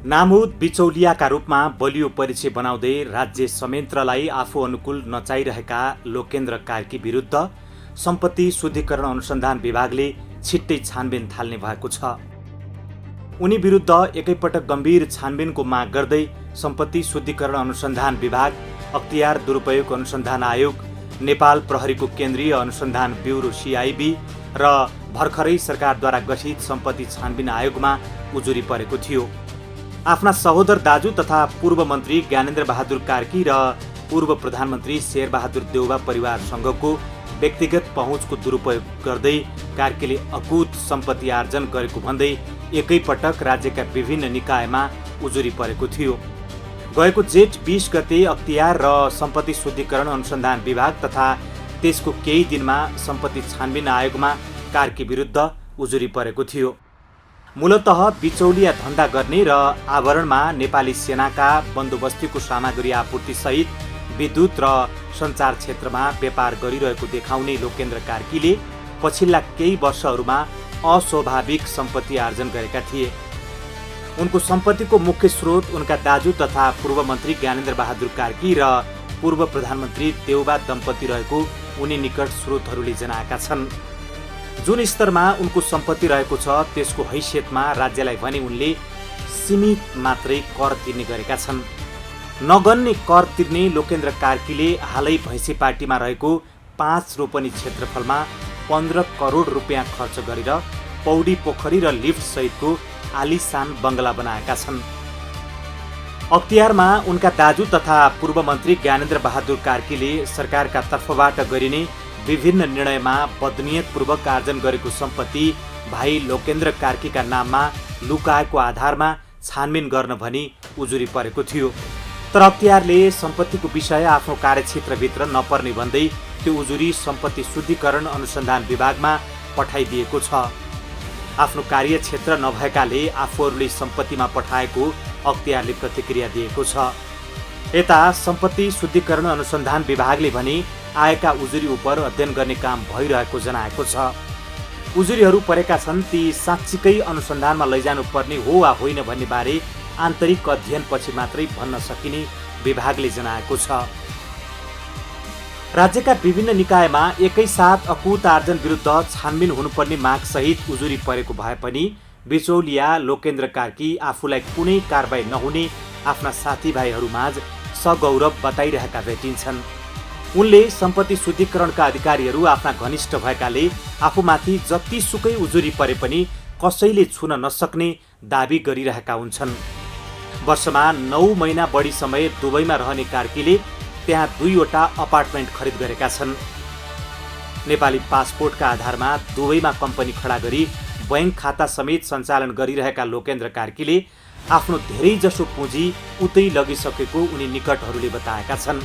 नामुद बिचौलियाका रूपमा बलियो परिचय बनाउँदै राज्य संयन्त्रलाई आफू अनुकूल नचाइरहेका लोकेन्द्र कार्की विरुद्ध सम्पत्ति शुद्धिकरण अनुसन्धान विभागले छिट्टै छानबिन थाल्ने भएको छ। उनी विरुद्ध एकैपटक गम्भीर छानबिनको माग गर्दै सम्पत्ति शुद्धिकरण अनुसन्धान विभाग, अख्तियार दुरुपयोग अनुसन्धान आयोग, नेपाल प्रहरीको केन्द्रीय अनुसन्धान ब्युरो CIB र भर्खरै सरकारद्वारा गठित सम्पत्ति छानबिन आयोगमा उजुरी परेको थियो। आफ्ना सहोदर दाजु तथा पूर्व मन्त्री ज्ञानेन्द्र बहादुर कार्की र पूर्व प्रधानमन्त्री शेरबहादुर देउवा परिवारसँगको व्यक्तिगत पहुँचको दुरुपयोग गर्दै कार्कीले अकुत सम्पत्ति आर्जन गरेको भन्दै एकैपटक राज्यका विभिन्न निकायमा उजुरी परेको थियो। गएको जेठ 20 गते अख्तियार र सम्पत्ति शुद्धिकरण अनुसन्धान विभाग तथा त्यसको केही दिनमा सम्पत्ति छानबिन आयोगमा कार्की विरुद्ध उजुरी परेको थियो। मूलतः बिचौलिया धन्दा गर्ने र आवरणमा नेपाली सेनाका बन्दोबस्तीको सामग्री आपूर्ति सहित विद्युत र सञ्चार क्षेत्रमा व्यापार गरिरहेको देखाउने लोकेन्द्र कार्कीले पछिल्ला केही वर्षहरूमा अस्वाभाविक सम्पत्ति आर्जन गरेका थिए। उनको सम्पत्तिको मुख्य स्रोत उनका दाजु तथा पूर्व मन्त्री ज्ञानेन्द्र बहादुर कार्की र पूर्व प्रधानमन्त्री देउबा दम्पति रहेको उनी निकट स्रोतहरूले जनाएका छन्। जुन स्तरमा उनको सम्पत्ति रहेको छ त्यसको हैसियतमा राज्यलाई भने उनले सीमित मात्रै कर तिर्ने गरेका छन्। नगन्ने कर तिर्ने लोकेन्द्र कार्कीले हालै भैँसी पार्टीमा रहेको 5 रोपनी क्षेत्रफलमा 15 करोड रुपियाँ खर्च गरेर पौडी पोखरी र लिफ्ट सहितको आलिशान बङ्गला बनाएका छन्। अख्तियारमा उनका दाजु तथा पूर्व मन्त्री ज्ञानेन्द्र बहादुर कार्कीले सरकारका तर्फबाट गरिने विभिन्न निर्णयमा बदनियतपूर्वक आर्जन गरेको सम्पत्ति भाइ लोकेन्द्र कार्कीका नाममा लुकाएको आधारमा छानबिन गर्न भनी उजुरी परेको थियो। तर अख्तियारले सम्पत्तिको विषय आफ्नो कार्यक्षेत्रभित्र नपर्ने भन्दै त्यो उजुरी सम्पत्ति शुद्धिकरण अनुसन्धान विभागमा पठाइदिएको छ। आफ्नो कार्यक्षेत्र नभएकाले आफूहरूले सम्पत्तिमा पठाएको अख्तियारले प्रतिक्रिया दिएको छ। यता सम्पत्ति शुद्धिकरण अनुसन्धान विभागले भने आएका उजुरी उपर अध्ययन गर्ने काम भइरहेको जनाएको छ। उजुरीहरू परेका छन् ती साँच्चीकै अनुसन्धानमा लैजानुपर्ने हो वा होइन भन्ने बारे आन्तरिक अध्ययनपछि मात्रै भन्न सकिने विभागले जनाएको छ। राज्यका विभिन्न निकायमा एकैसाथ अकुत आर्जन विरुद्ध छानबिन हुनुपर्ने माग सहित उजुरी परेको भए पनि बिचौलिया लोकेन्द्र कार्की आफूलाई कुनै कारबाही नहुने आफ्ना साथीभाइहरूमाझ सगौरव बताइरहेका भेटिन्छन्। उनले सम्पत्ति शुद्धिकरणका अधिकारीहरू आफ्ना घनिष्ठ भएकाले आफूमाथि जतिसुकै उजुरी परे पनि कसैले छुन नसक्ने दाबी गरिरहेका हुन्छन्। वर्षमा 9 महिना बढी समय दुबईमा रहने कार्कीले त्यहाँ 2वटा अपार्टमेन्ट खरिद गरेका छन्। नेपाली पासपोर्टका आधारमा दुबईमा कम्पनी खडा गरी बैंक खाता समेत सञ्चालन गरिरहेका लोकेन्द्र कार्कीले आफ्नो धेरैजसो पुँजी उतै लगिसकेको उनी निकटहरूले बताएका छन्।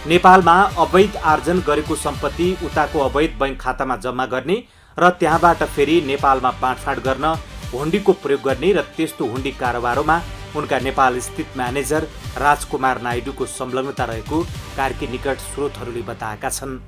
नेपालमा अवैध आर्जन गरेको सम्पत्ति उताको अवैध बैंक खातामा जम्मा गर्ने र त्यहाँबाट फेरि नेपालमा बाँडफाँड गर्न हुन्डीको प्रयोग गर्ने र त्यस्तो हुन्डी कारोबारमा उनका नेपाल स्थित म्यानेजर राजकुमार नायडूको संलग्नता रहेको कार्की निकट स्रोतहरूले बताएका छन्।